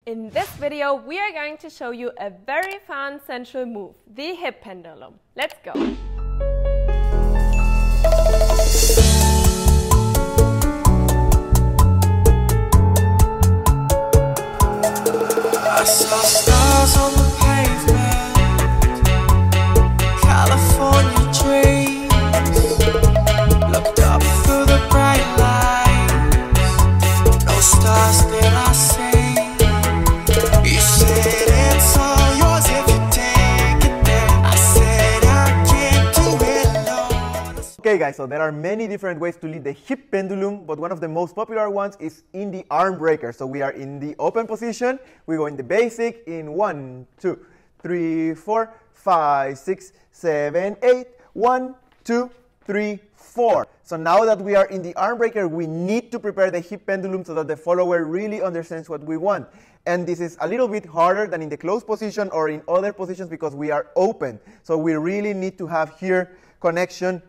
In this video, we are going to show you a very fun sensual move, the hip pendulum. Let's go! I saw stars on the pavement, California dreams. Looked up through the bright lights, no stars did I see. You said it's all yours if you take it there. I said I can't do it alone. Okay guys, so there are many different ways to lead the hip pendulum, but one of the most popular ones is in the arm breaker. So we are in the open position, we go in the basic in 1, 2, 3, 4, 5, 6, 7, 8, 1, 2, 3, 4. So now that we are in the arm breaker, we need to prepare the hip pendulum so that the follower really understands what we want. And this is a little bit harder than in the closed position or in other positions because we are open. So we really need to have here connection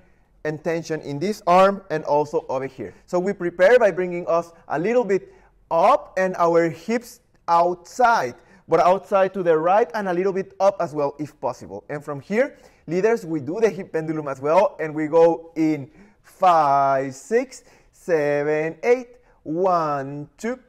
and tension in this arm and also over here. So we prepare by bringing us a little bit up and our hips outside, but outside to the right and a little bit up as well if possible. And from here, leaders, we do the hip pendulum as well, and we go in 5, 6, 7, 8, 1, 2,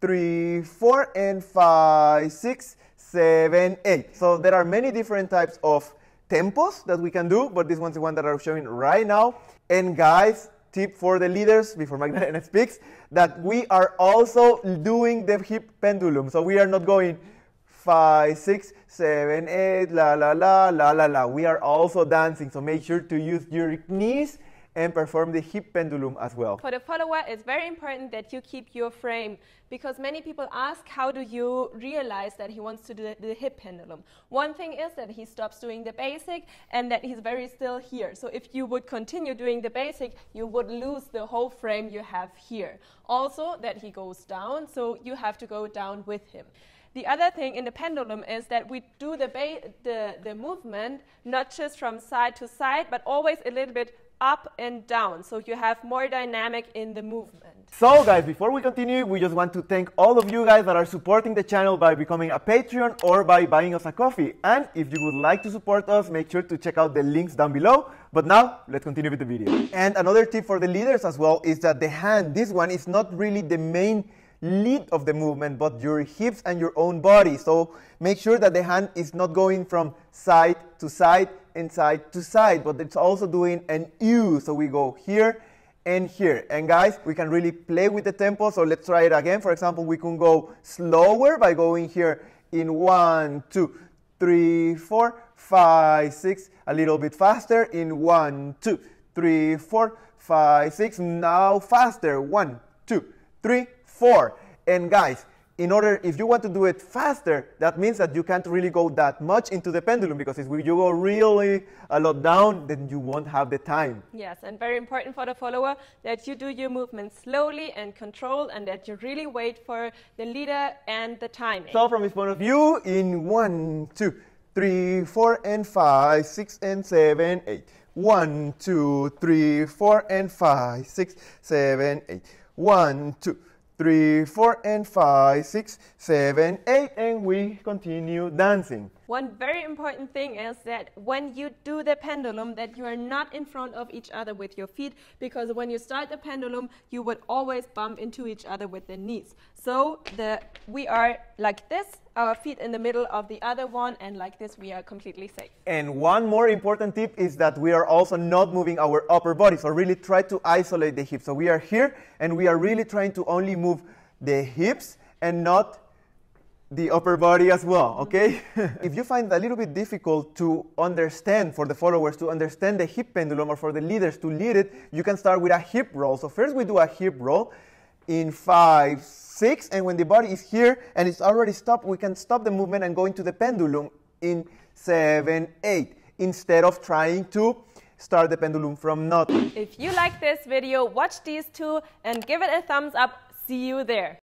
3, 4, and 5, 6, 7, 8. So there are many different types of tempos that we can do, but this one's the one that I'm showing right now. And guys, tip for the leaders before Magdalena speaks, that we are also doing the hip pendulum. So we are not going 5, 6, 7, 8, la la la la la la. We are also dancing, so make sure to use your knees and perform the hip pendulum as well. For the follower, it's very important that you keep your frame, because many people ask, how do you realize that he wants to do the hip pendulum? One thing is that he stops doing the basic and that he's very still here. So if you would continue doing the basic, you would lose the whole frame you have here. Also, that he goes down, so you have to go down with him. The other thing in the pendulum is that we do the movement not just from side to side, but always a little bit up and down, so you have more dynamic in the movement. So guys, before we continue, we just want to thank all of you guys that are supporting the channel by becoming a Patreon or by buying us a coffee. And if you would like to support us, make sure to check out the links down below. But now, let's continue with the video. And another tip for the leaders as well is that the hand, this one is not really the main lead of the movement, but your hips and your own body. So make sure that the hand is not going from side to side and side to side, but it's also doing an U. So we go here and here. And guys, we can really play with the tempo. So let's try it again. For example, we can go slower by going here in 1, 2, 3, 4, 5, 6. A little bit faster in 1, 2, 3, 4, 5, 6. Now faster. 1, 2, 3, 4. And guys, if you want to do it faster, that means that you can't really go that much into the pendulum, because if you go really a lot down, then you won't have the time. Yes, and very important for the follower that you do your movement slowly and controlled, and that you really wait for the leader and the timing. So from his point of view, in 1, 2, 3, 4, and 5, 6, and 7, 8. 1, 2, 3, 4, and 5, 6, 7, 8. 1, 2, 3, 4, and 5, 6, 7, 8, and we continue dancing. One very important thing is that when you do the pendulum, that you are not in front of each other with your feet, because when you start the pendulum, you would always bump into each other with the knees. So we are like this, our feet in the middle of the other one, and like this we are completely safe. And one more important tip is that we are also not moving our upper body, so really try to isolate the hips. So we are here and we are really trying to only move the hips and not the upper body as well, okay? If you find it a little bit difficult to understand, for the followers to understand the hip pendulum, or for the leaders to lead it, you can start with a hip roll. So first we do a hip roll in 5, 6, and when the body is here and it's already stopped, we can stop the movement and go into the pendulum in 7, 8, instead of trying to start the pendulum from nothing. If you like this video, watch these two and give it a thumbs up. See you there.